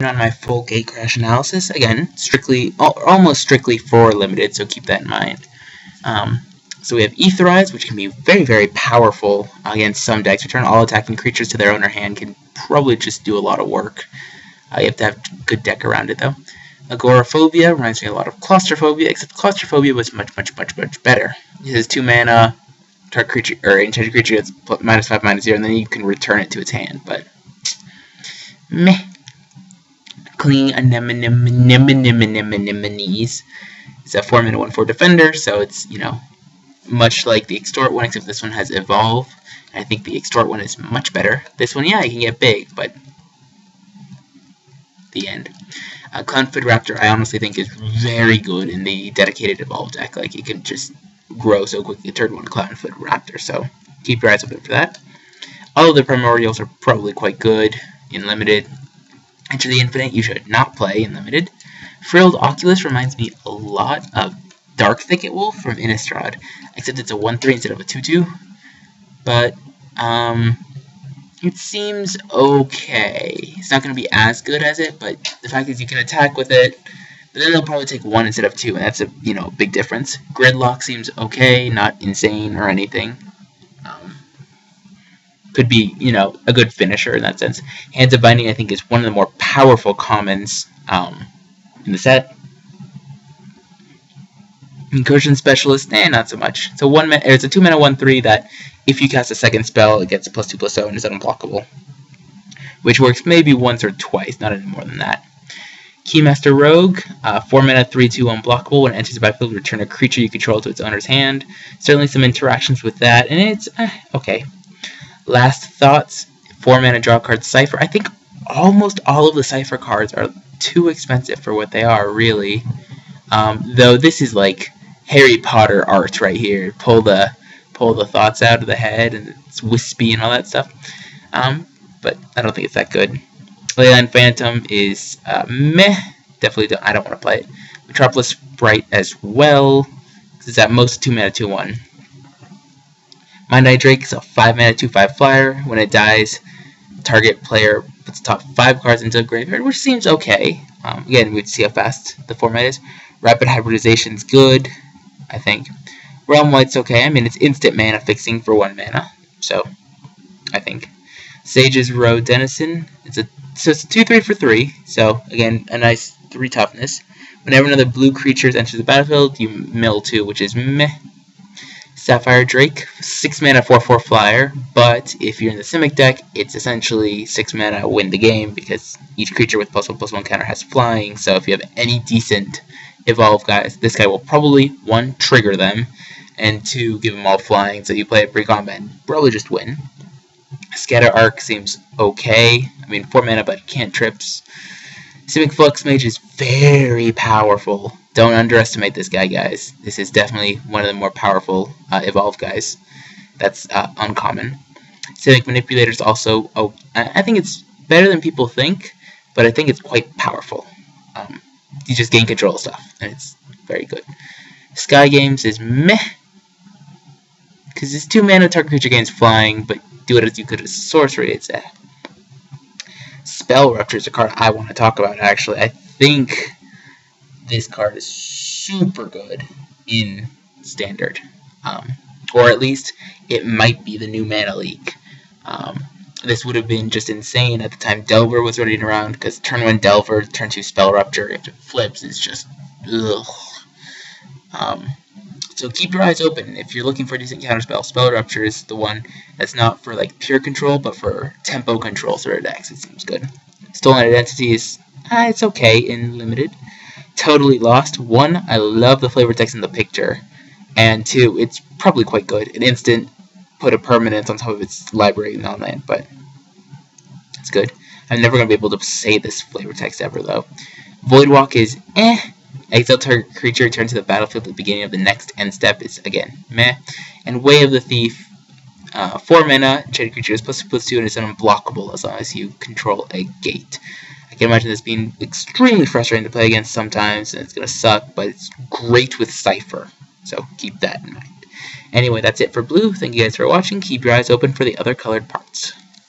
On my full Gatecrash analysis, again, almost strictly for limited, so keep that in mind. So we have Etherize, which can be very, very powerful against some decks. Return all attacking creatures to their owner hand can probably just do a lot of work. You have to have a good deck around it, though. Agoraphobia reminds me a lot of Claustrophobia, except Claustrophobia was much better. It has 2 mana, target creature, or enchanted creature gets -5/-0, and then you can return it to its hand, but meh. Clean Anemones. It's a 4-mana 1/4 defender, so it's, much like the Extort one, except this one has Evolve. I think the Extort one is much better. This one, yeah, you can get big, but the end. Clownfoot Raptor, I honestly think is very good in the dedicated Evolve deck. Like, it can just grow so quickly. Turn 1 Clownfoot Raptor, so keep your eyes open for that. All of the Primordials are probably quite good in limited. Enter the Infinite, you should not play in limited. Frilled Oculus reminds me a lot of Dark Thicket Wolf from Innistrad, except it's a 1/3 instead of a 2/2. But it seems okay. It's not going to be as good as it, but the fact is you can attack with it. But then they'll probably take 1 instead of 2, and that's a big difference. Gridlock seems okay, not insane or anything. Could be, a good finisher in that sense. Hands of Binding, I think, is one of the more powerful commons in the set. Incursion Specialist, not so much. It's a 2-mana 1/3 that if you cast a second spell, it gets a +2/+0 and is unblockable, which works maybe once or twice, not any more than that. Keymaster Rogue, 4-mana 3/2 unblockable. When it enters the battlefield, return a creature you control to its owner's hand. Certainly some interactions with that, and it's okay. Last Thoughts, 4-mana draw card Cypher. I think almost all of the Cypher cards are too expensive for what they are, really. Though this is like Harry Potter art right here. Pull the thoughts out of the head, and it's wispy and all that stuff. But I don't think it's that good. Leyline Phantom is meh. Definitely I don't want to play it. Metropolis Sprite as well, because it's at most 2-mana 2/1. Mind Eye Drake is a 5-mana 2/5 flyer. When it dies, target player puts the top 5 cards into the graveyard, which seems okay. Again, we'd see how fast the format is. Rapid Hybridization is good, I think. Realm Light's okay. I mean, it's instant mana fixing for 1 mana, so I think. Sage's Road Denizen. It's a 2/3 for 3. So again, a nice 3 toughness. Whenever another blue creature enters the battlefield, you mill 2, which is meh. Sapphire Drake, 6-mana 4/4 flyer, but if you're in the Simic deck, it's essentially 6 mana win the game, because each creature with +1/+1 counter has flying, so if you have any decent Evolve guys, this guy will probably, 1, trigger them, and 2, give them all flying, so you play it pre-combat and probably just win. Scatter Arc seems okay. I mean, 4 mana, but cantrips. Simic Flux Mage is very powerful. Don't underestimate this guy, guys. This is definitely one of the more powerful Evolve guys. That's uncommon. Simic Manipulator is also, I think it's better than people think, but I think it's quite powerful. You just gain control of stuff, and it's very good. Sky Games is meh, because it's 2 mana, target creature gains flying, but do it as you could as sorcery. It's Spell Rupture is a card I want to talk about, actually. I think this card is super good in Standard. Or at least it might be the new Mana Leak. This would have been just insane at the time Delver was running around, because turn 1 Delver, turn 2 Spell Rupture, if it flips, it's just ugh. So keep your eyes open. If you're looking for a decent counterspell, Spell Rupture is the one that's not for like pure control, but for tempo control sort of decks. It seems good. Stolen Identity is it's okay in limited. Totally Lost. 1, I love the flavor text in the picture, and 2, it's probably quite good. An instant, put a permanent on top of its library non-land, but it's good. I'm never going to be able to say this flavor text ever, though. Voidwalk is Exile target creature, return to the battlefield at the beginning of the next end step is, again, meh. And Way of the Thief, 4 mana, enchanted creature is +2/+2, and it's unblockable as long as you control a gate. I can imagine this being extremely frustrating to play against sometimes, and it's going to suck, but it's great with Cypher, so keep that in mind. Anyway, that's it for blue. Thank you guys for watching. Keep your eyes open for the other colored parts.